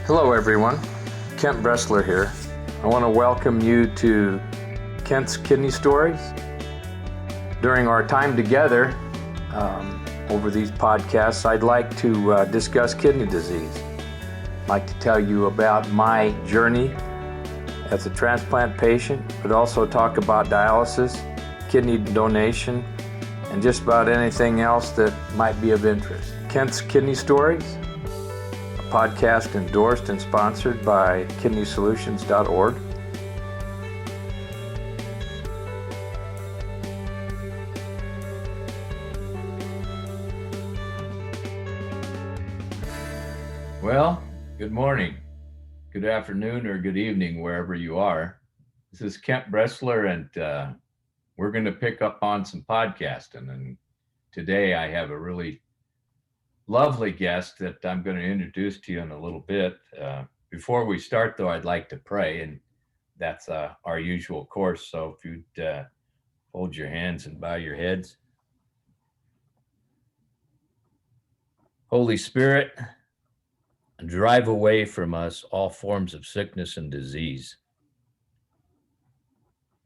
Hello everyone, Kent.Bressler here. I want to welcome you to Kent's Kidney Stories. During our time together over these podcasts, I'd like to discuss kidney disease. I'd like to tell you about my journey as a transplant patient, but also talk about dialysis, kidney donation, and just about anything else that might be of interest. Kent's Kidney Stories, podcast endorsed and sponsored by kidneysolutions.org. Well, good morning, good afternoon, or good evening, wherever you are. This is Kent.Bressler, and we're going to pick up on some podcasting. And today I have a really lovely guest that I'm going to introduce to you in a little bit. Before we start, though, I'd like to pray, and that's our usual course. So if you'd hold your hands and bow your heads. Holy Spirit, drive away from us all forms of sickness and disease.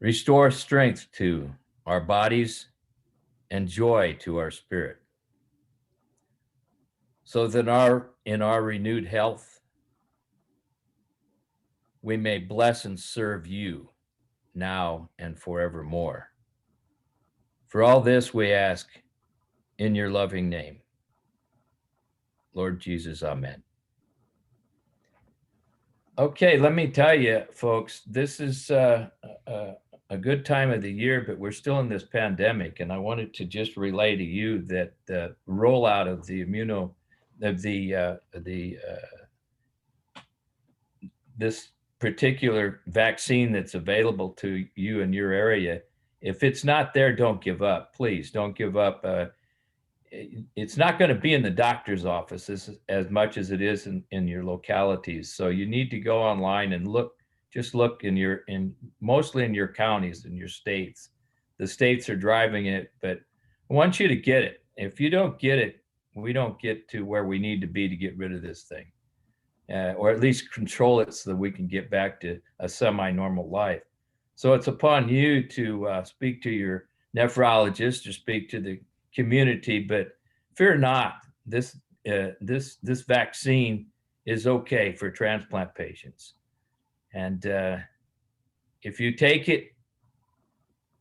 Restore strength to our bodies and joy to our spirit, so that in our renewed health, we may bless and serve you now and forevermore. For all this we ask in your loving name, Lord Jesus, amen. Okay, let me tell you, folks, this is a good time of the year, but we're still in this pandemic, and I wanted to just relay to you that the rollout of this particular vaccine that's available to you in your area, if it's not there, don't give up. Please don't give up. It's not going to be in the doctor's offices as much as it is in your localities. So you need to go online and just look mostly in your counties and your states. The states are driving it, but I want you to get it. If you don't get it, we don't get to where we need to be to get rid of this thing, or at least control it so that we can get back to a semi-normal life. So it's upon you to speak to your nephrologist or speak to the community, but fear not. This vaccine is okay for transplant patients, and if you take it,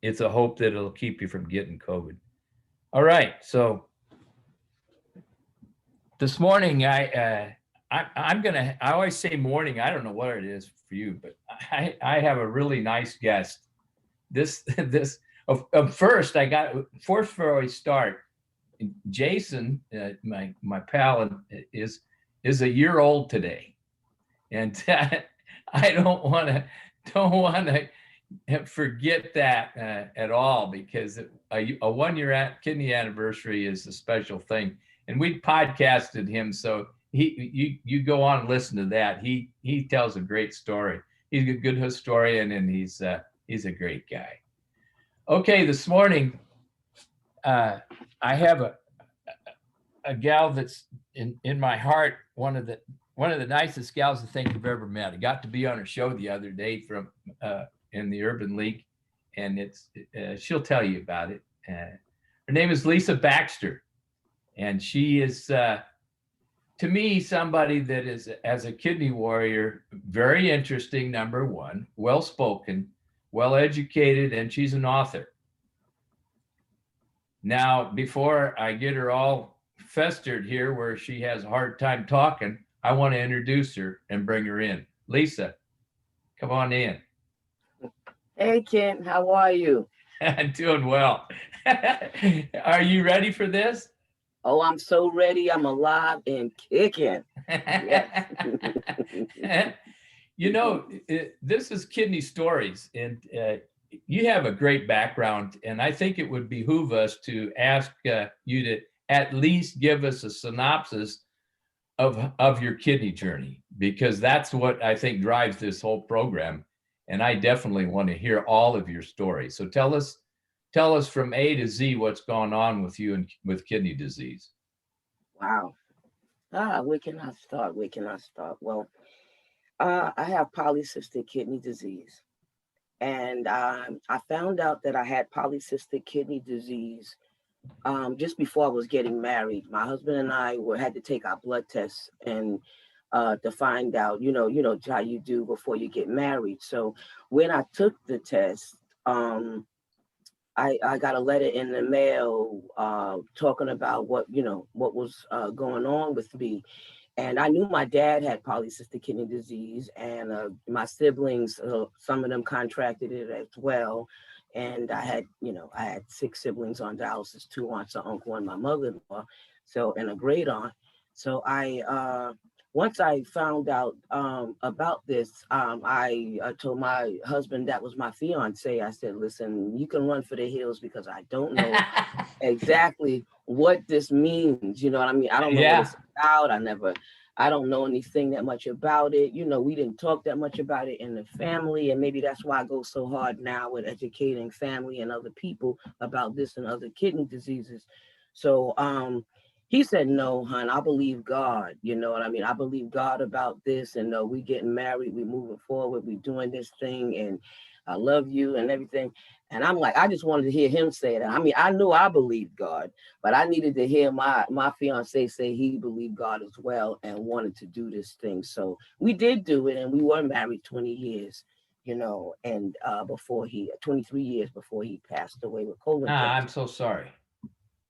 it's a hope that it'll keep you from getting COVID. All right, so this morning I always say morning. I don't know what it is for you, but I have a really nice guest. First before we start, Jason, my pal, is a year old today, and I don't want to forget that at all, because a 1 year kidney anniversary is a special thing, and we podcasted him, so you go on and listen to that. He tells a great story. He's a good historian, and he's a great guy. Okay, this morning I have a gal that's in my heart, one of the nicest gals I think I've ever met. I got to be on her show the other day from in the Urban League, and she'll tell you about it. Her name is Lisa Baxter, and she is to me somebody that is, as a kidney warrior, very interesting, number one, well-spoken, well-educated, and she's an author. Now, before I get her all festered here where she has a hard time talking, I want to introduce her and bring her in. Lisa, come on in. Hey, Kent, how are you? I'm doing well. Are you ready for this? Oh, I'm so ready. I'm alive and kicking. Yes. You know, this is Kidney Stories, and you have a great background, and I think it would behoove us to ask you to at least give us a synopsis of your kidney journey, because that's what I think drives this whole program, and I definitely want to hear all of your stories. So tell us from A to Z what's gone on with you and with kidney disease. Wow. Where can I start? Well, I have polycystic kidney disease. And I found out that I had polycystic kidney disease just before I was getting married. My husband and I had to take our blood tests and to find out, how you do before you get married. So when I took the test, I got a letter in the mail talking about what was going on with me. And I knew my dad had polycystic kidney disease, and my siblings, some of them contracted it as well. And I had 6 siblings on dialysis, 2 aunts, an uncle, and my mother-in-law, so and a great aunt. So once I found out about this, I told my husband, that was my fiance. I said, "Listen, you can run for the hills because I don't know exactly what this means. You know what I mean? I don't know what Yeah. it's about. I don't know anything that much about it. We didn't talk that much about it in the family. And maybe that's why I go so hard now with educating family and other people about this and other kidney diseases." So he said, "No, hon, I believe God. You know what I mean? I believe God about this. And we getting married, we moving forward, we doing this thing, and I love you and everything." And I'm like, I just wanted to hear him say that. I mean, I knew I believed God, but I needed to hear my fiance say he believed God as well and wanted to do this thing. So we did do it, and we were married 20 years, and 23 years before he passed away with colon Ah, cancer. I'm so sorry.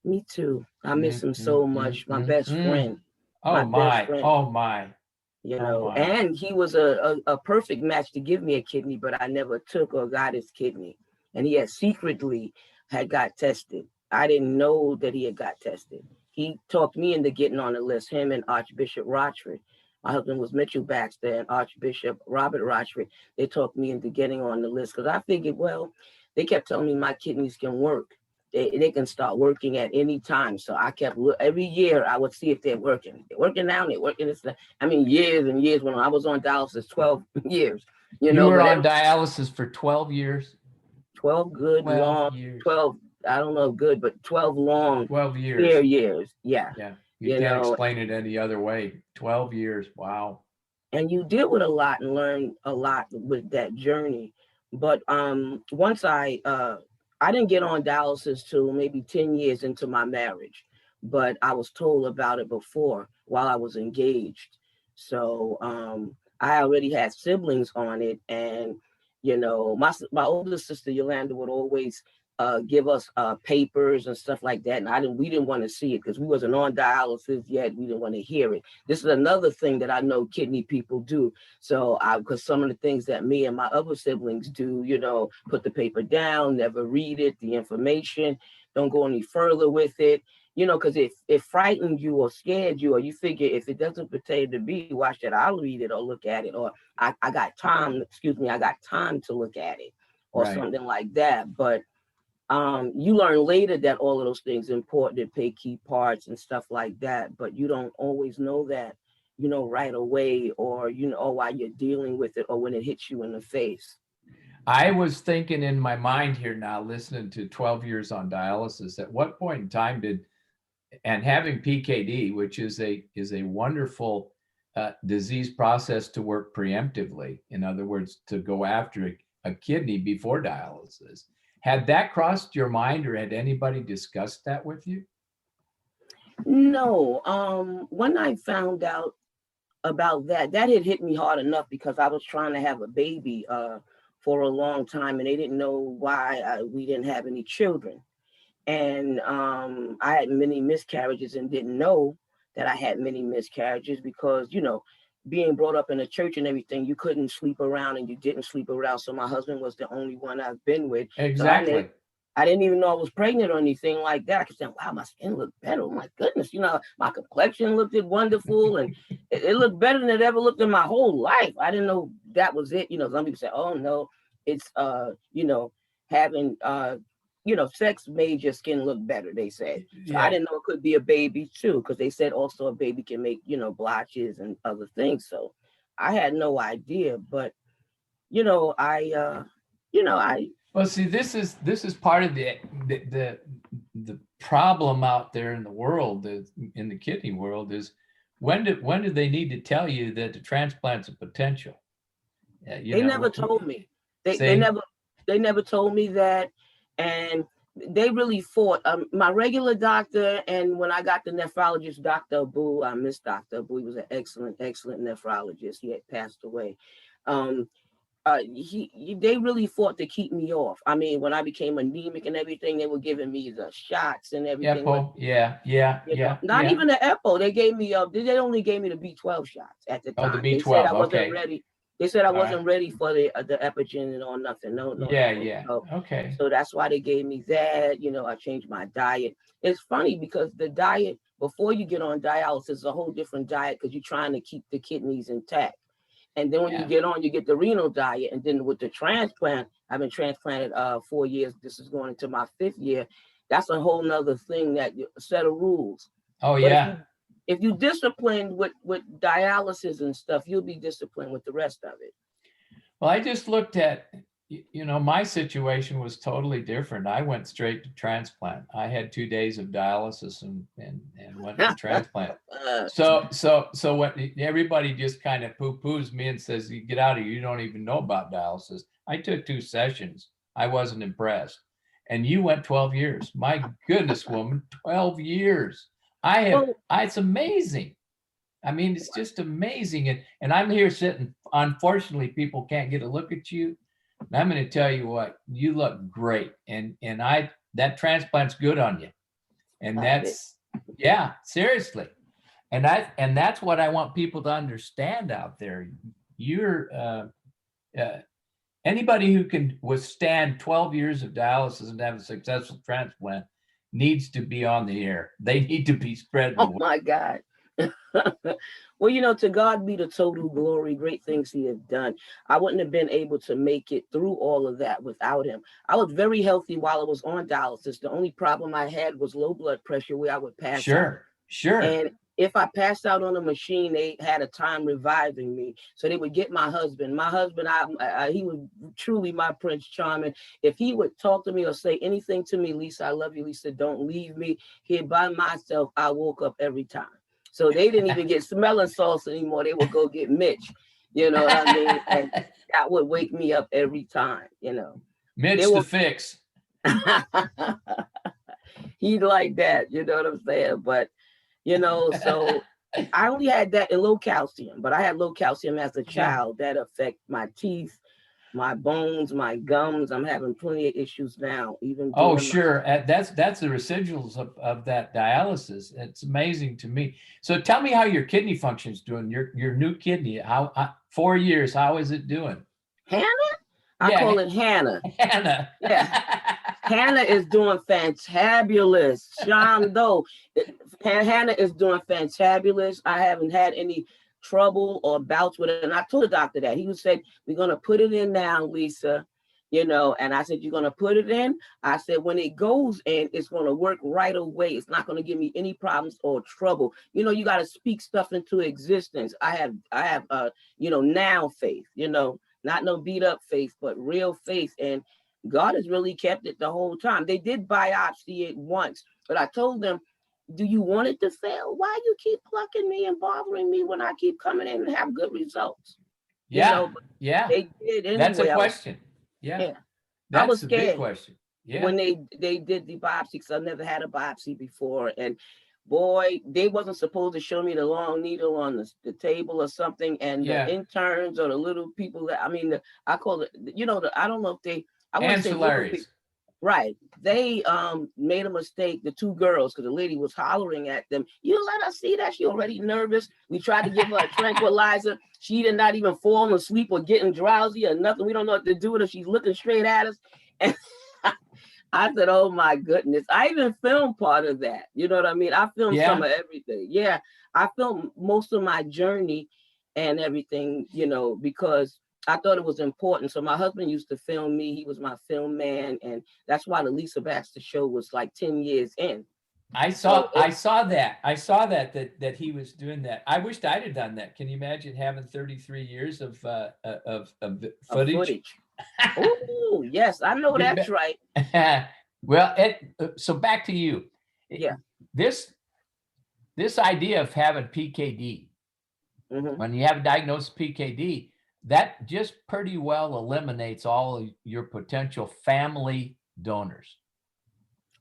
Me too. I miss Mm, him mm, so mm, much. My mm, best mm. friend, Oh my best my, friend. oh my, oh my. And he was a perfect match to give me a kidney, but I never took or got his kidney. And he had secretly had got tested. I didn't know that he had got tested. He talked me into getting on the list, him and Archbishop Rochford. My husband was Mitchell Baxter and Archbishop Robert Rochford. They talked me into getting on the list because I figured, well, they kept telling me my kidneys can work. They can start working at any time. So I kept every year I would see if they're working. They're working now, they're working this. I mean, years and years when I was on dialysis, 12 years, You were but on dialysis for 12 years? 12 good, 12 long, years. 12, I don't know, good, but 12 long, 12 years. fair years. Yeah. Yeah. You can't explain it any other way. 12 years. Wow. And you deal with a lot and learn a lot with that journey. But once I didn't get on dialysis till maybe 10 years into my marriage, but I was told about it before while I was engaged. So I already had siblings on it, and my older sister Yolanda would always give us papers and stuff like that, and we didn't want to see it because we wasn't on dialysis yet. We didn't want to hear it. This is another thing that I know kidney people do. So because some of the things that me and my other siblings do, put the paper down, never read it, the information, don't go any further with it, because if it frightened you or scared you, or you figure if it doesn't pertain to me, why should I read it or look at it? Or I got time, I got time to look at it or Right. something like that. But you learn later that all of those things are important to play key parts and stuff like that, but you don't always know that, right away, or while you're dealing with it, or when it hits you in the face. I was thinking in my mind here now, listening to 12 years on dialysis, at what point in time and having PKD, which is a wonderful disease process to work preemptively. In other words, to go after a kidney before dialysis. Had that crossed your mind, or had anybody discussed that with you? No. When I found out about that had hit me hard enough because I was trying to have a baby for a long time, and they didn't know why we didn't have any children. And I had many miscarriages and didn't know that I had many miscarriages because, being brought up in a church and everything, you couldn't sleep around and you didn't sleep around. So my husband was the only one I've been with. Exactly. So I didn't even know I was pregnant or anything like that. I could say, wow, my skin looked better. Oh my goodness. My complexion looked wonderful, and it looked better than it ever looked in my whole life. I didn't know that was it. Some people say, oh no, it's having sex made your skin look better, they said. So Yeah. I didn't know it could be a baby too, because they said also a baby can make, blotches and other things. So I had no idea, but Well, see, this is part of the problem out there in the world, in the kidney world, is when did they need to tell you that the transplant's a potential? They never told me. They see? never told me that, and they really fought. My regular doctor, and when I got the nephrologist, Dr. Abu, I miss Dr. Abu. He was an excellent nephrologist. He had passed away. Um, they really fought to keep me off. I mean, when I became anemic and everything, they were giving me the shots and everything. Epo, yeah. Not even the Epo. They gave me they only gave me the B12 shots at the time. Oh, the B12. They said I wasn't okay. ready. They said I wasn't ready for the Epigen or nothing. No. Yeah. So, okay. So that's why they gave me that. I changed my diet. It's funny because the diet before you get on dialysis is a whole different diet because you're trying to keep the kidneys intact. And then when you get on, you get the renal diet. And then with the transplant, I've been transplanted 4 years. This is going into my 5th year. That's a whole nother thing, that a set of rules. Oh, but yeah. If you disciplined with dialysis and stuff, you'll be disciplined with the rest of it. Well, I just looked at, my situation was totally different. I went straight to transplant. I had 2 days of dialysis and went to transplant. So what everybody just kind of poo-poos me and says, you get out of here, you don't even know about dialysis. I took 2 sessions. I wasn't impressed. And you went 12 years. My goodness, woman, 12 years. It's amazing. I mean, it's just amazing. And I'm here sitting, unfortunately, people can't get a look at you. And I'm going to tell you what, you look great. And that transplant's good on you. And that's, yeah, seriously. And that's what I want people to understand out there. You're, anybody who can withstand 12 years of dialysis and have a successful transplant needs to be on the air. They need to be spread. Oh my God. Well, to God be the total glory, great things he has done. I wouldn't have been able to make it through all of that without him. I was very healthy while I was on dialysis. The only problem I had was low blood pressure where I would pass out. Sure. And if I passed out on a machine, they had a time reviving me. So they would get my husband. My husband, he was truly my Prince Charming. If he would talk to me or say anything to me, Lisa, I love you, Lisa, don't leave me here by myself, I woke up every time. So they didn't even get smelling salts anymore. They would go get Mitch, you know what I mean? And that would wake me up every time, Mitch the fix. He'd like that, you know what I'm saying? But, so I only had that in low calcium, but I had low calcium as a child that affect my teeth, my bones, my gums. I'm having plenty of issues now. Even sure. That's the residuals of that dialysis. It's amazing to me. So tell me how your kidney function's doing. Your new kidney. How 4 years? How is it doing? Hannah? I call it Hannah. Hannah. Yeah. Hannah is doing fantabulous. Shando. Hannah is doing fantabulous. I haven't had any trouble or bouts with it. And I told the doctor that. He said, we're going to put it in now, Lisa. And I said, you're going to put it in? I said, when it goes in, it's going to work right away. It's not going to give me any problems or trouble. You got to speak stuff into existence. I have now faith, not no beat up faith, but real faith. And God has really kept it the whole time. They did biopsy it once, but I told them, do you want it to fail? Why you keep plucking me and bothering me when I keep coming in and have good results? Yeah. They did anyway. That's a question. Yeah. That's I was scared. A big question. Yeah. When they did the biopsy, because I never had a biopsy before. And boy, they wasn't supposed to show me the long needle on the table or something. And the interns or the little people I call it, I don't know if they, I want to say little people. Right. They made a mistake, the 2 girls, because the lady was hollering at them. You let us see that? She already nervous. We tried to give her a tranquilizer. She did not even fall asleep or getting drowsy or nothing. We don't know what to do with her. She's looking straight at us. And I said, oh my goodness. I even filmed part of that. You know what I mean? I filmed some of everything. Yeah. I filmed most of my journey and everything, because I thought it was important. So my husband used to film me. He was my film man. And that's why the Lisa Baxter show was like 10 years in. I saw that he was doing that. I wished I'd have done that. Can you imagine having 33 years of footage? Oh, yes, I know that's right. Well, so back to you. Yeah. This this idea of having PKD, Hmm. when you have a diagnosed PKD, that just pretty well eliminates all of your potential family donors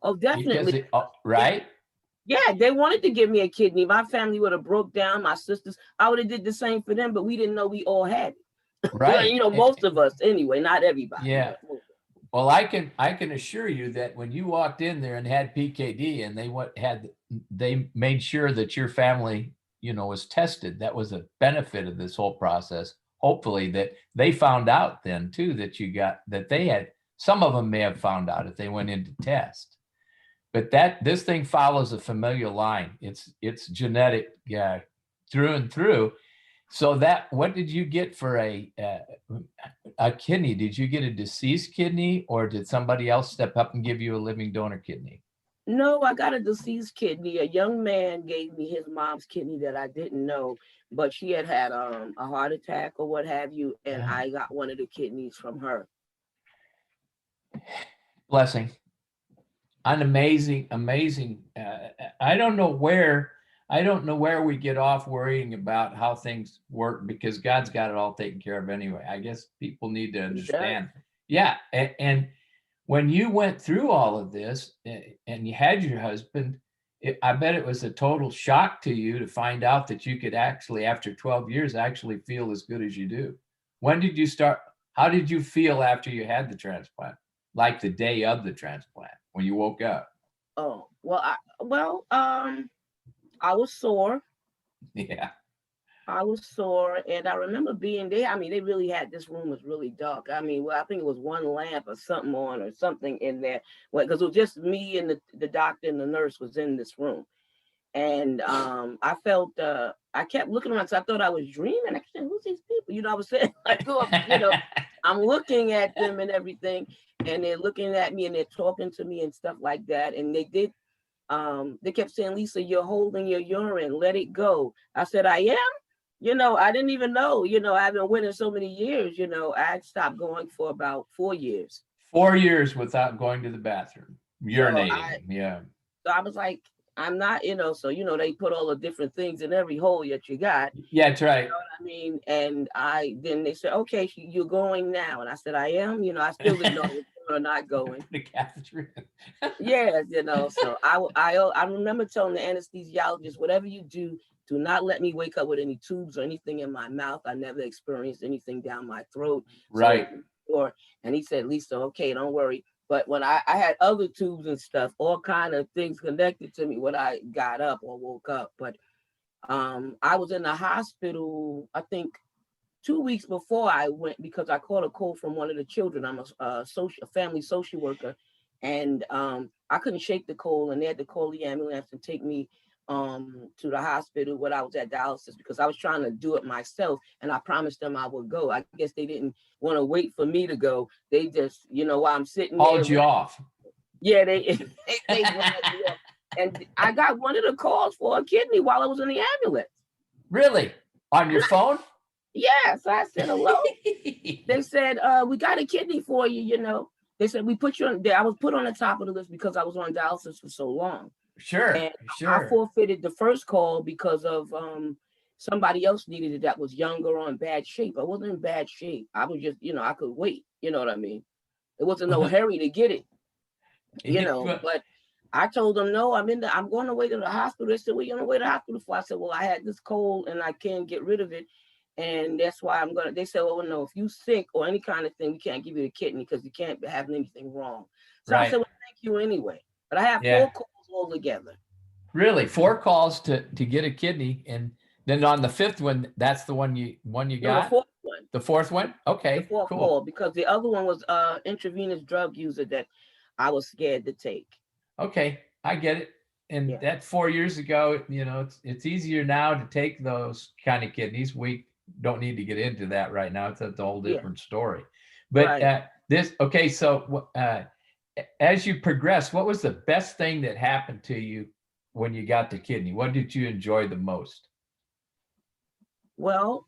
Oh, because definitely. right? Yeah, they wanted to give me a kidney. My family would have broke down. My sisters, I would have did the same for them, but we didn't know we all had it. Right. Most of us anyway, not everybody, Yeah. but most. Well, I can assure you that when you walked in there and had PKD and they made sure that your family, was tested. That was a benefit of this whole process. Hopefully that they found out then too that they had, some of them may have found out if they went in to test. But this thing follows a familial line. It's genetic, yeah, through and through. So what did you get for a kidney? Did you get a deceased kidney, or did somebody else step up and give you a living donor kidney? No, I got a deceased kidney. A young man gave me his mom's kidney that I didn't know, but she had had a heart attack or what have you, and I got one of the kidneys from her. Blessing. An amazing. I don't know where we get off worrying about how things work, because God's got it all taken care of anyway. I guess people need to understand. Yeah, and when you went through all of this and you had your husband, I bet it was a total shock to you to find out that you could actually, after 12 years, actually feel as good as you do. When did you start? How did you feel after you had the transplant? Like the day of the transplant, when you woke up? Oh, I was sore. Yeah. I was sore, and I remember being there. I mean, they really had, this room was really dark. I mean, well, I think it was one lamp or something on or something in there. Well, because it was just me and the doctor and the nurse was in this room. And I felt, I kept looking around, so I thought I was dreaming. I said, who's these people? I was saying, like, oh, I'm looking at them and everything, and they're looking at me and they're talking to me and stuff like that. And they kept saying, Lisa, you're holding your urine, let it go. I said, I am. I didn't even know, I've been winning so many years, I stopped going for about 4 years. 4 years without going to the bathroom, urinating. So I was like, I'm not, so, they put all the different things in every hole that you got. Yeah, that's right. You know what I mean? And then they said, okay, you're going now. And I said, I am, I still didn't know I was going or not going. The catheter. Yes, so I remember telling the anesthesiologist, whatever you do not let me wake up with any tubes or anything in my mouth. I never experienced anything down my throat. Right. And he said, Lisa, okay, don't worry. But when I had other tubes and stuff, all kind of things connected to me when I got up or woke up. But I was in the hospital, I think 2 weeks before I went, because I caught a cold from one of the children. I'm a family social worker, and I couldn't shake the cold, and they had to call the ambulance and take me to the hospital when I was at dialysis, because I was trying to do it myself, and I promised them I would go. I guess they didn't want to wait for me to go. They just, while I'm sitting there. Hauled you off. Yeah, they and I got one of the calls for a kidney while I was in the ambulance. Really? On your phone? Yes, I said hello. They said, we got a kidney for you, They said, we put you on there. I was put on the top of the list because I was on dialysis for so long. Sure. And I forfeited the first call because of somebody else needed it that was younger or in bad shape. I wasn't in bad shape. I was just, I could wait. You know what I mean? It wasn't no hurry to get it. But I told them, no, I'm going away to the hospital. They said, well, you're on the way to the hospital for? I said, well, I had this cold and I can't get rid of it. And that's why they said, well, no, if you sick or any kind of thing, we can't give you the kidney because you can't be having anything wrong. So I said, well, thank you anyway. But I have 4 calls altogether. Really? 4 calls to get a kidney. And then on the 5th one, that's the one you got? The 4th one. The 4th one? Okay, the 4th cool. Call, because the other one was intravenous drug user that I was scared to take. Okay, I get it. And that 4 years ago, it's easier now to take those kind of kidneys. We don't need to get into that right now. It's a whole different story. But so as you progress, what was the best thing that happened to you when you got the kidney? What did you enjoy the most? Well,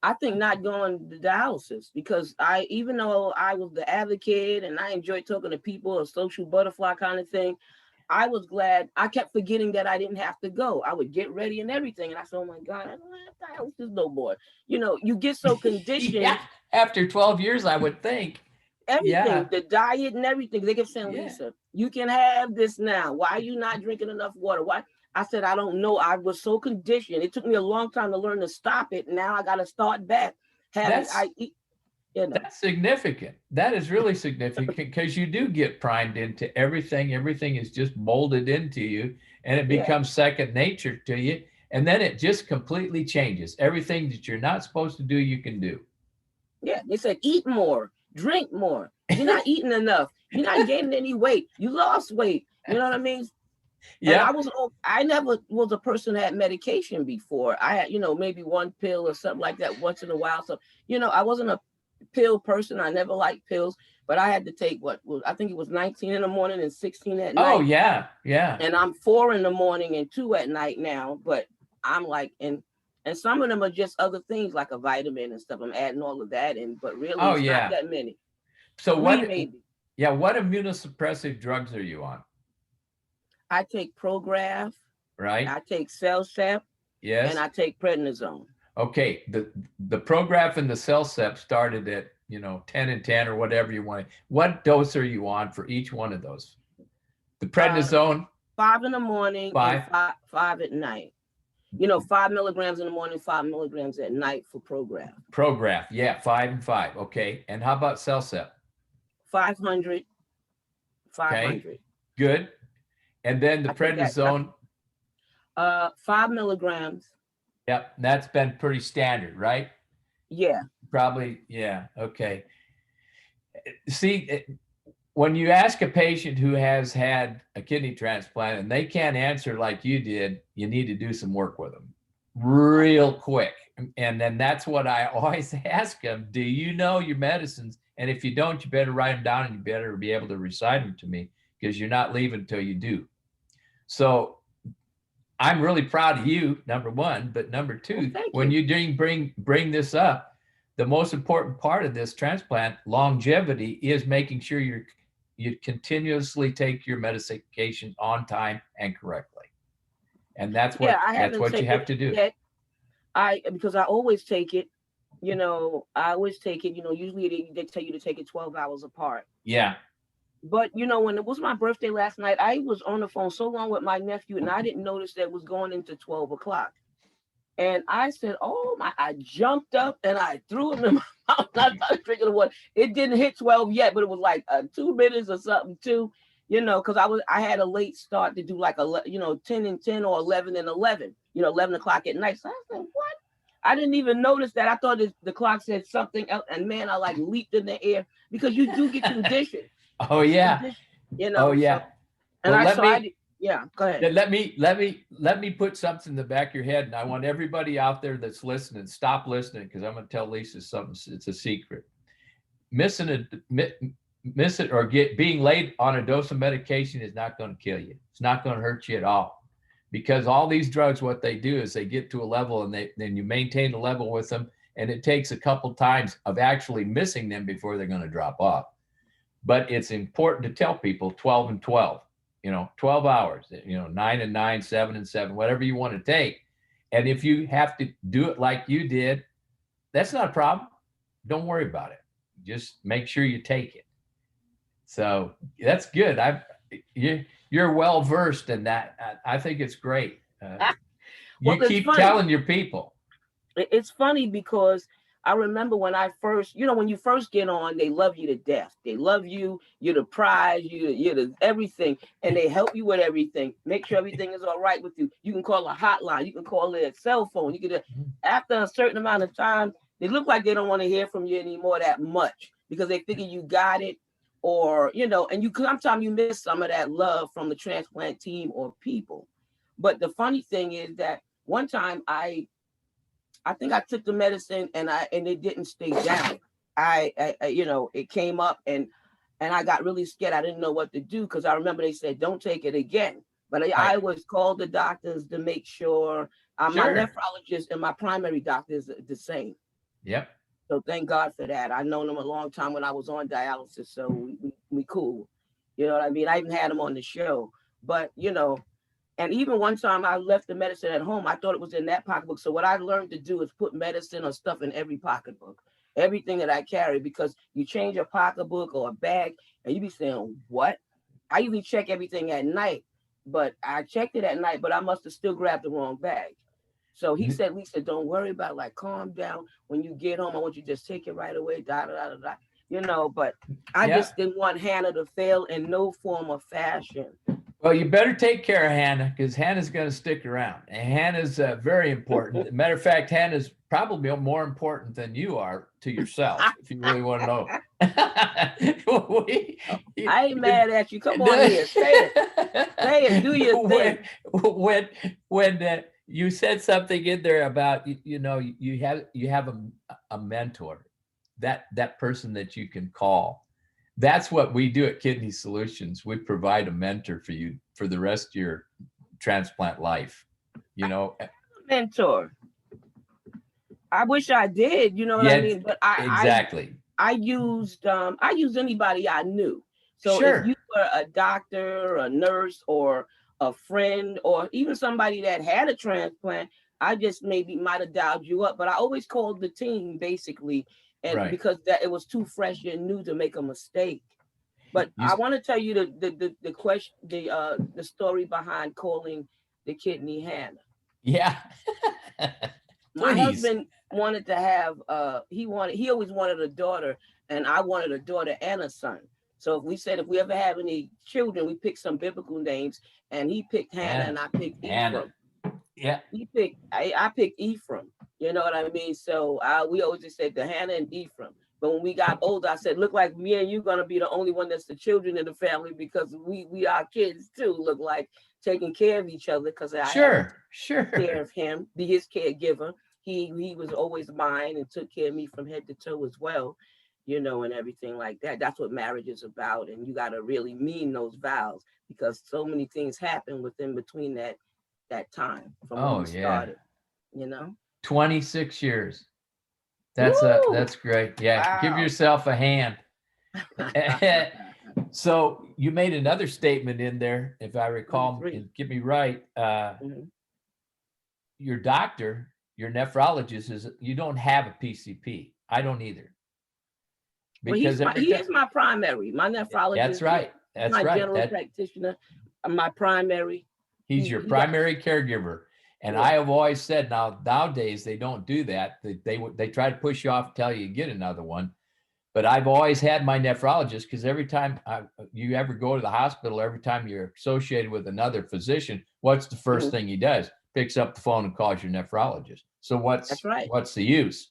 I think not going to dialysis, because even though I was the advocate and I enjoyed talking to people, a social butterfly kind of thing, I was glad. I kept forgetting that I didn't have to go. I would get ready and everything. And I said, oh my God, I don't have dialysis no more. You know, you get so conditioned. Yeah. After 12 years, I would think. Everything, Yeah. the diet and everything. They kept saying, Yeah. Lisa, you can have this now. Why are you not drinking enough water? Why? I said, I don't know. I was so conditioned. It took me a long time to learn to stop it. Now I got to start back having, That's you know. that's significant. That is really significant because you do get primed into everything. Everything is just molded into you and it Yeah. becomes second nature to you. And then it just completely changes. Everything that you're not supposed to do, you can do. Yeah. They said, eat more, drink more. You're not eating enough. You're not gaining any weight. You lost weight. You know what I mean? And Yeah. I never was a person that had medication before. I had, maybe one pill or something like that once in a while. So, I wasn't a pill person. I never liked pills, but I had to take I think it was 19 in the morning and 16 at Oh, night. yeah. Yeah. And I'm 4 in the morning and 2 at night now. But I'm like, and some of them are just other things like a vitamin and stuff. I'm adding all of that in, but really Oh, it's not yeah. that many. So 3 maybe. what immunosuppressive drugs are you on? I take Prograf, Right? I take Cellsep, and Yes. I take prednisone. Okay. The Prograf and the Cellsep started at, 10 and 10 or whatever you want. What dose are you on for each one of those? The prednisone? 5 in the morning 5. and 5 at night. 5 milligrams in the morning, 5 milligrams at night for Prograf. Prograf, yeah, 5 and 5. Okay. And how about Cellsep? 500. Okay. Good. And then the prednisone? 5 milligrams. Yep. That's been pretty standard, right? Yeah. Probably. Yeah. Okay. See, when you ask a patient who has had a kidney transplant and they can't answer like you did, you need to do some work with them real quick. And then that's what I always ask them. Do you know your medicines? And if you don't, you better write them down and you better be able to recite them to me because you're not leaving until you do. So I'm really proud of you, number one, but number two, when you bring this up, the most important part of this transplant longevity is making sure you continuously take your medication on time and correctly. And that's what you have to do. Because I always take it, I always take it, usually they tell you to take it 12 hours apart. Yeah. But when it was my birthday last night, I was on the phone so long with my nephew and I didn't notice that it was going into 12 o'clock. And I said, oh my, I jumped up and I threw him in my mouth. I started drinking the water. It didn't hit 12 yet, but it was like 2 minutes or something too, because I had a late start to do like 10 and 10 or 11 and 11, 11 o'clock at night. So I said, what? I didn't even notice that. I thought the clock said something else. And man, I like leaped in the air because you do get conditioned. Oh yeah. Oh yeah. So, and yeah, go ahead. Let me put something in the back of your head, and I want everybody out there that's listening, stop listening because I'm going to tell Lisa something. It's a secret. Miss it or being late on a dose of medication is not going to kill you. It's not going to hurt you at all, because all these drugs, what they do is they get to a level, and then you maintain the level with them, and it takes a couple times of actually missing them before they're going to drop off. But it's important to tell people 12 and 12. 12 hours, 9 and 9, 7 and 7, whatever you want to take. And if you have to do it like you did, that's not a problem. Don't worry about it. Just make sure you take it. So that's good. You're well versed in that. I think it's great. You keep telling your people. It's funny because I remember when I first, when you first get on, they love you to death. They love you. You're the prize. You're the everything. And they help you with everything. Make sure everything is all right with you. You can call a hotline. You can call a cell phone. You can, after a certain amount of time, they look like they don't want to hear from you anymore that much because they figure you got it. Or, and sometimes you miss some of that love from the transplant team or people. But the funny thing is that one time I think I took the medicine and it didn't stay down. It came up and I got really scared. I didn't know what to do because I remember they said, don't take it again. But I always called the doctors to make sure. My nephrologist and my primary doctor is the same. Yep. So thank God for that. I've known him a long time when I was on dialysis. So we cool. You know what I mean? I even had him on the show. But and even one time I left the medicine at home, I thought it was in that pocketbook. So what I learned to do is put medicine or stuff in every pocketbook, everything that I carry, because you change a pocketbook or a bag and you be saying, what? I usually check everything at night, but I checked it at night, but I must have still grabbed the wrong bag. So he said, Lisa, don't worry about it. Like, calm down. When you get home, I want you to just take it right away. Da da da da da. But I Yeah. just didn't want Hannah to fail in no form or fashion. Well, you better take care of Hannah, because Hannah's going to stick around. And Hannah's very important. Matter of fact, Hannah's probably more important than you are to yourself, if you really want to know. I ain't mad at you. Come on here. Say it. Say it. Do your thing. When you said something in there about, you have a mentor, that person that you can call. That's what we do at Kidney Solutions. We provide a mentor for you for the rest of your transplant life. Mentor. I wish I did. You know what I mean? But exactly. I used anybody I knew. So sure. If you were a doctor, a nurse, or a friend, or even somebody that had a transplant, I just maybe might have dialed you up. But I always called the team basically. And right. because that it was too fresh and new to make a mistake. But I want to tell you the question, the story behind calling the kidney Hannah. Yeah. My husband wanted to have he always wanted a daughter, and I wanted a daughter and a son. So we said if we ever have any children, we pick some biblical names, and he picked Hannah and I picked Ephraim. Yeah. I picked Ephraim. You know what I mean? So we always just said the Hannah and Ephraim. But when we got older, I said, look like me and you gonna be the only one that's the children in the family, because we are kids too, look like taking care of each other, because I sure take care of him, be his caregiver. He was always mine and took care of me from head to toe as well, and everything like that. That's what marriage is about. And you gotta really mean those vows, because so many things happen within between that time from when we started, 26 years. That's great. Yeah. Wow. Give yourself a hand. So you made another statement in there, if I recall, get me right. Your doctor, your nephrologist, is you don't have a PCP. I don't either. Because he is my primary. My nephrologist. That's right. That's my general practitioner. My primary. He's your primary caregiver. And I have always said, nowadays they don't do that. They try to push you off, tell you get another one. But I've always had my nephrologist, because every time you ever go to the hospital, every time you're associated with another physician, what's the first thing he does? Picks up the phone and calls your nephrologist. So what's the use?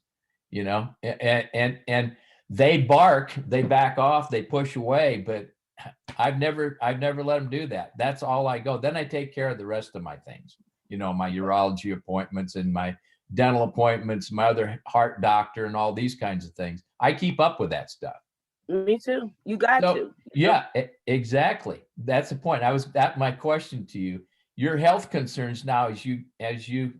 And they bark, they back off, they push away, but I've never let them do that. That's all I go. Then I take care of the rest of my things. My urology appointments and my dental appointments, my other heart doctor, and all these kinds of things. I keep up with that stuff. Me too. You got to. Yeah, exactly. That's the point. My question to you. Your health concerns now, as you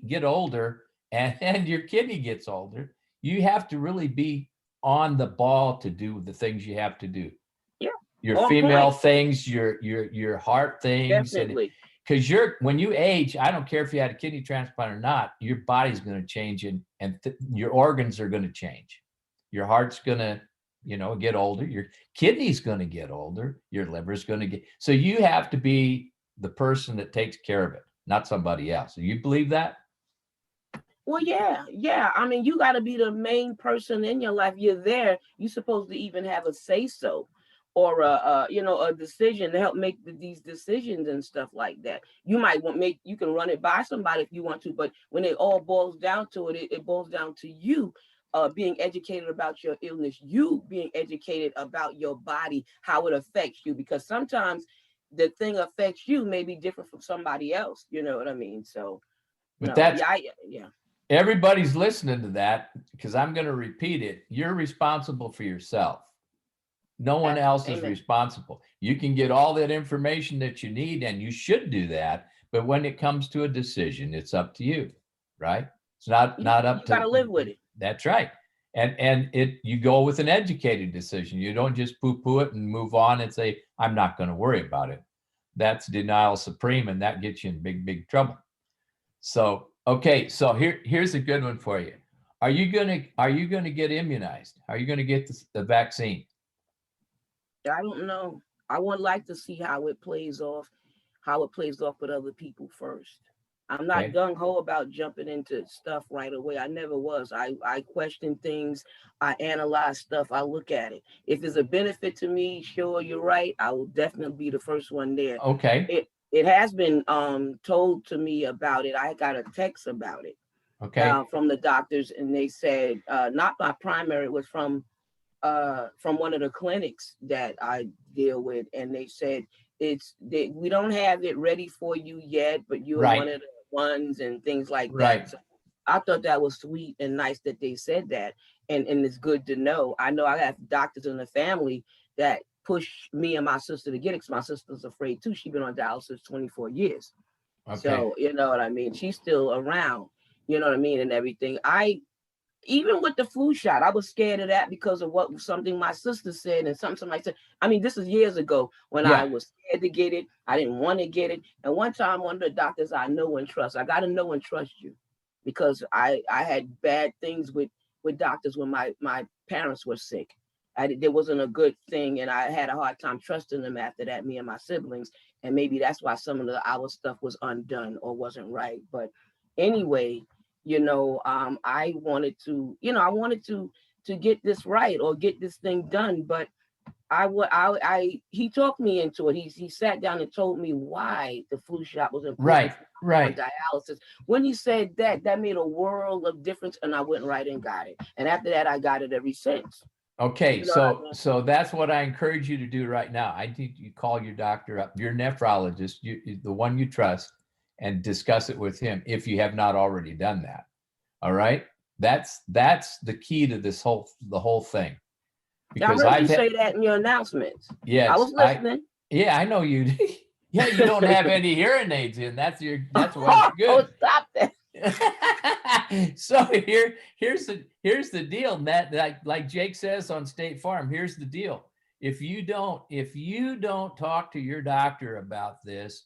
get older and your kidney gets older, you have to really be on the ball to do the things you have to do. Yeah. Your female things, your heart things. Definitely. Because when you age, I don't care if you had a kidney transplant or not, your body's going to change, and your organs are going to change. Your heart's going to, get older. Your kidney's going to get older. Your liver's going to get. So you have to be the person that takes care of it, not somebody else. Do you believe that? Well, yeah. I mean, you got to be the main person in your life. You're there. You're supposed to even have a say-so, or a decision to help make these decisions and stuff like that. You might you can run it by somebody if you want to, but when it all boils down to it, it boils down to you being educated about your illness, you being educated about your body, how it affects you, because sometimes the thing affects you may be different from somebody else. You know what I mean? So, but everybody's listening to that, because I'm going to repeat it. You're responsible for yourself. No one else is responsible. You can get all that information that you need, and you should do that. But when it comes to a decision, it's up to you, right? It's not up to. You gotta live with it. That's right. And you go with an educated decision. You don't just poo-poo it and move on and say, I'm not going to worry about it. that's denial supreme, and that gets you in big, big trouble. So, okay, so here's a good one for you. Are you gonna get immunized? Are you gonna get the vaccine? I don't know. I would like to see how it plays off, with other people first. I'm not Okay. gung ho about jumping into stuff right away. I never was. I question things. I analyze stuff. I look at it. If it's a benefit to me, sure, you're right. I will definitely be the first one there. Okay. It has been told to me about it. I got a text about it Okay. from the doctors, and they said not my primary. It was from one of the clinics that I deal with, and they said we don't have it ready for you yet, but you're one Right. of the ones and things like Right. that. So I thought that was sweet and nice that they said that, and it's good to know. I know I have doctors in the family that push me and my sister to get it because my sister's afraid too. She's been on dialysis 24 years. Okay. So you know what I mean? She's still around, you know what I mean, and everything. Even with the flu shot, I was scared of that because of something my sister said and somebody said. I mean, this is years ago when I was scared to get it. I didn't want to get it. And one time, one of the doctors I know and trust, I got to know and trust you, because I had bad things with doctors when my parents were sick. There wasn't a good thing, and I had a hard time trusting them after that, me and my siblings. And maybe that's why some of our stuff was undone or wasn't right. But anyway, I wanted to get this right or get this thing done, but he talked me into it. He sat down and told me why the flu shot was important on dialysis. When he said that made a world of difference, and I went right and got it. And after that, I got it ever since. Okay, so that's what I encourage you to do right now. I think you call your doctor up, your nephrologist, the one you trust, and discuss it with him if you have not already done that. All right, that's the key to the whole thing. Because I heard you say that in your announcements. Yes, I was listening. I know you. Yeah, you don't have any hearing aids in. That's what's good. Oh, stop that. So here's the deal, Matt. Like Jake says on State Farm, here's the deal. If you don't talk to your doctor about this,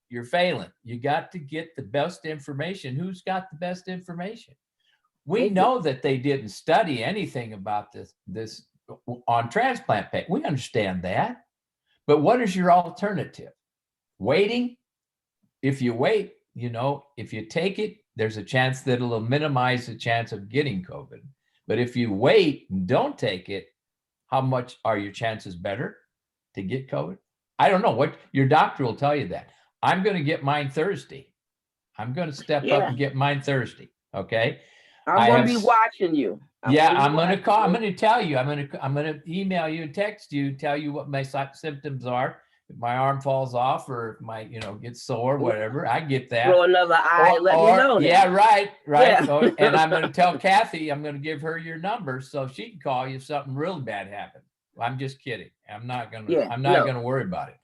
you're failing. You got to get the best information. Who's got the best information? We know that they didn't study anything about this on transplant pay. We understand that. But what is your alternative? Waiting? If you wait, if you take it, there's a chance that it'll minimize the chance of getting COVID. But if you wait and don't take it, how much are your chances better to get COVID? I don't know. What your doctor will tell you that. I'm going to get mine Thursday. I'm going to step up and get mine Thursday. Okay. I'm going to be watching you. I'm going to call. I'm going to tell you. I'm going to email you and text you, tell you what my symptoms are. If my arm falls off or if my, gets sore, whatever, I get that. Throw another eye, let me know. Yeah, right. Yeah. And I'm going to tell Kathy, I'm going to give her your number so she can call you if something really bad happens. I'm just kidding. I'm not going to worry about it.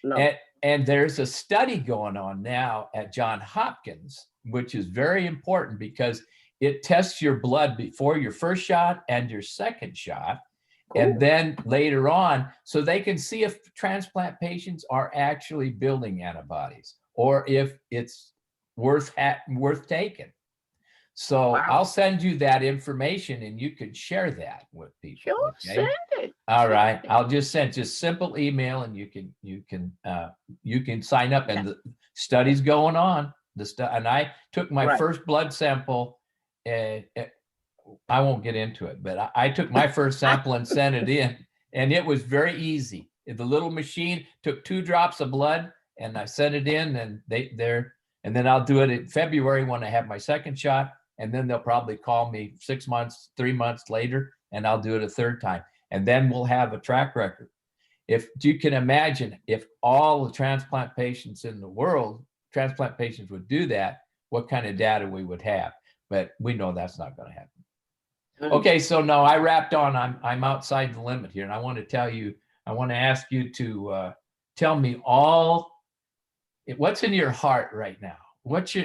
No. And there's a study going on now at Johns Hopkins, which is very important because it tests your blood before your first shot and your second shot. Cool. And then later on, so they can see if transplant patients are actually building antibodies or if it's worth taking. So I'll send you that information and you can share that with people. Sure, okay? Send it. All right. I'll just send just simple email and you can sign up. And the study's going on. And I took my first blood sample. I won't get into it, but I took my first sample and sent it in, and it was very easy. The little machine took 2 drops of blood, and I sent it in, and and then I'll do it in February when I have my second shot, and then they'll probably call me 6 months, 3 months later, and I'll do it a third time, and then we'll have a track record. If you can imagine, if all the transplant patients in the world, transplant patients would do that, what kind of data we would have. But we know that's not going to happen. Okay, so no, I wrapped on. I'm outside the limit here, and I want to ask you to tell me what's in your heart right now. What's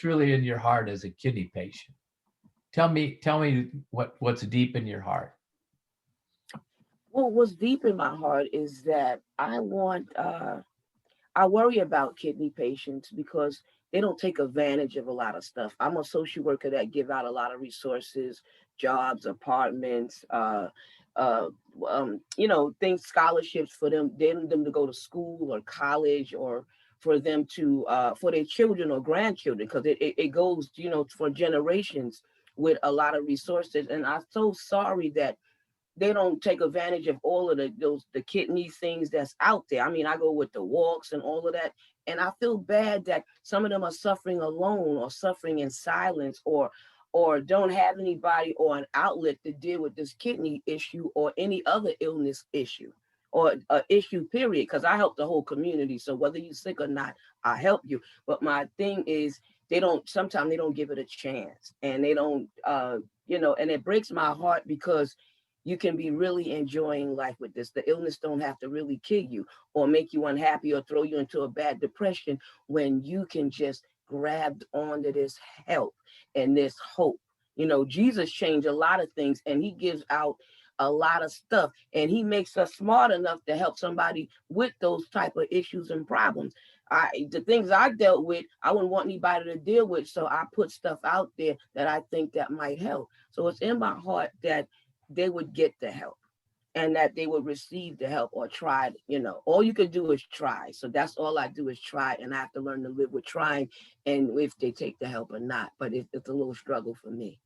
really in your heart as a kidney patient? Tell me what's deep in your heart. Well, what's deep in my heart is that I want I worry about kidney patients because they don't take advantage of a lot of stuff. I'm a social worker that give out a lot of resources, jobs, apartments, uh, things, scholarships for them to go to school or college, or for them to for their children or grandchildren, because it goes, for generations with a lot of resources. And I'm so sorry that they don't take advantage of all of the kidney things that's out there. I mean, I go with the walks and all of that, and I feel bad that some of them are suffering alone, or suffering in silence, or don't have anybody or an outlet to deal with this kidney issue or any other illness issue, or issue period, because I help the whole community. So whether you're sick or not, I help you. But my thing is, sometimes they don't give it a chance, and they don't, and it breaks my heart, because you can be really enjoying life with this. The illness don't have to really kill you or make you unhappy or throw you into a bad depression, when you can just grab onto this help and this hope. Jesus changed a lot of things, and he gives out a lot of stuff, and he makes us smart enough to help somebody with those type of issues and problems. The things I dealt with, I wouldn't want anybody to deal with, so I put stuff out there that I think that might help. So it's in my heart that they would get the help, and that they would receive the help, or try. All you can do is try. So that's all I do is try, and I have to learn to live with trying, and if they take the help or not. But it's a little struggle for me.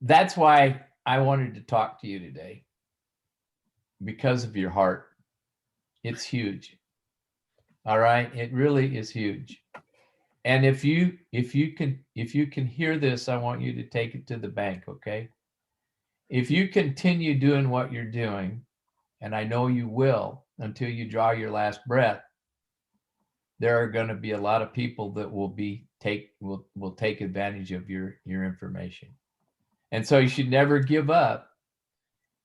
That's why I wanted to talk to you today, because of your heart. It's huge. All right. It really is huge. And if you can hear this, I want you to take it to the bank. Okay. If you continue doing what you're doing, and I know you will until you draw your last breath, there are going to be a lot of people that will take advantage of your information. And so you should never give up,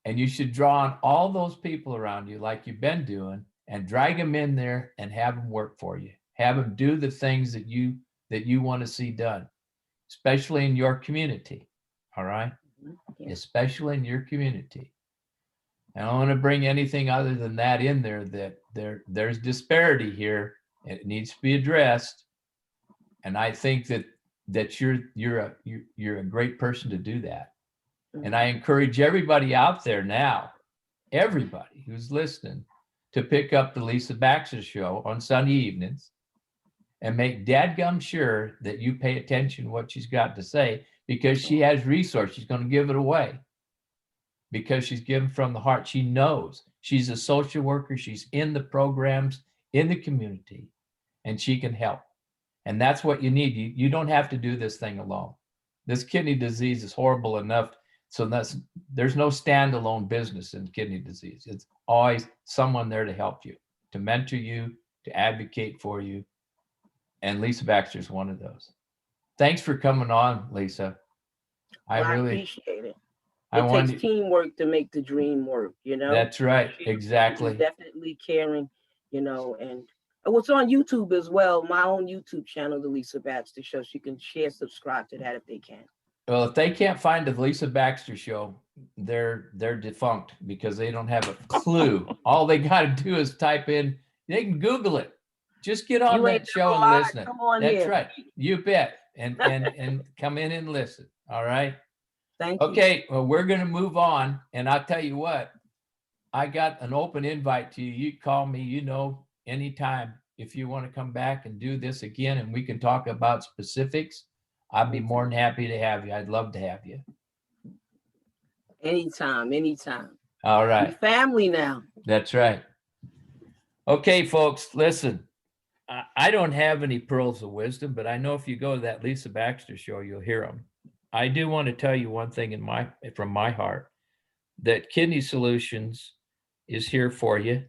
and you should draw on all those people around you like you've been doing, and drag them in there and have them work for you. Have them do the things that you want to see done, especially in your community. All right. Yeah. Especially in your community. I don't want to bring anything other than that in there, that there's disparity here, and it needs to be addressed. And I think that you're a great person to do that. And I encourage everybody out there now, everybody who's listening, to pick up the Lisa Baxter Show on Sunday evenings, and make dadgum sure that you pay attention to what she's got to say, because she has resources. She's going to give it away, because she's given from the heart. She knows. She's a social worker. She's in the programs, in the community, and she can help. And that's what you need. You don't have to do this thing alone. This kidney disease is horrible enough. So there's no standalone business in kidney disease. It's always someone there to help you, to mentor you, to advocate for you. And Lisa Baxter is one of those. Thanks for coming on, Lisa. I appreciate it. It takes teamwork to make the dream work, That's right. Exactly. Definitely caring, and what's on YouTube as well. My own YouTube channel, the Lisa Baxter Show. So you can subscribe to that if they can. Well, if they can't find the Lisa Baxter Show, they're defunct, because they don't have a clue. All they got to do is type in. They can Google it. Just get on that show and listen. That's right. You bet. And come in and listen. All right. Thank you. Okay. Well, we're going to move on. And I'll tell you what, I got an open invite to you. You call me, anytime if you want to come back and do this again, and we can talk about specifics. I'd be more than happy to have you. I'd love to have you. Anytime. All right. We're family now. That's right. Okay, folks, listen. I don't have any pearls of wisdom, but I know if you go to that Lisa Baxter Show, you'll hear them. I do want to tell you one thing from my heart, that Kidney Solutions is here for you.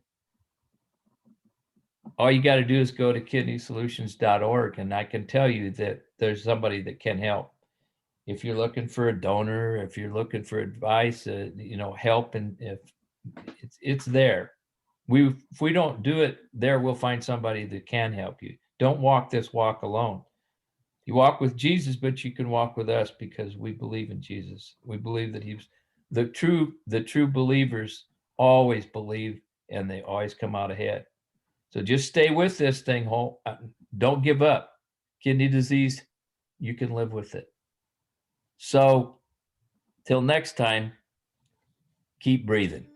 All you got to do is go to kidneysolutions.org, and I can tell you that there's somebody that can help. If you're looking for a donor, if you're looking for advice, help, and if it's there. If we don't do it there, we'll find somebody that can help you. Don't walk this walk alone. You walk with Jesus, but you can walk with us, because we believe in Jesus. We believe that he's the true believers always believe, and they always come out ahead. So just stay with this thing. Don't give up. Kidney disease, you can live with it. So till next time, keep breathing.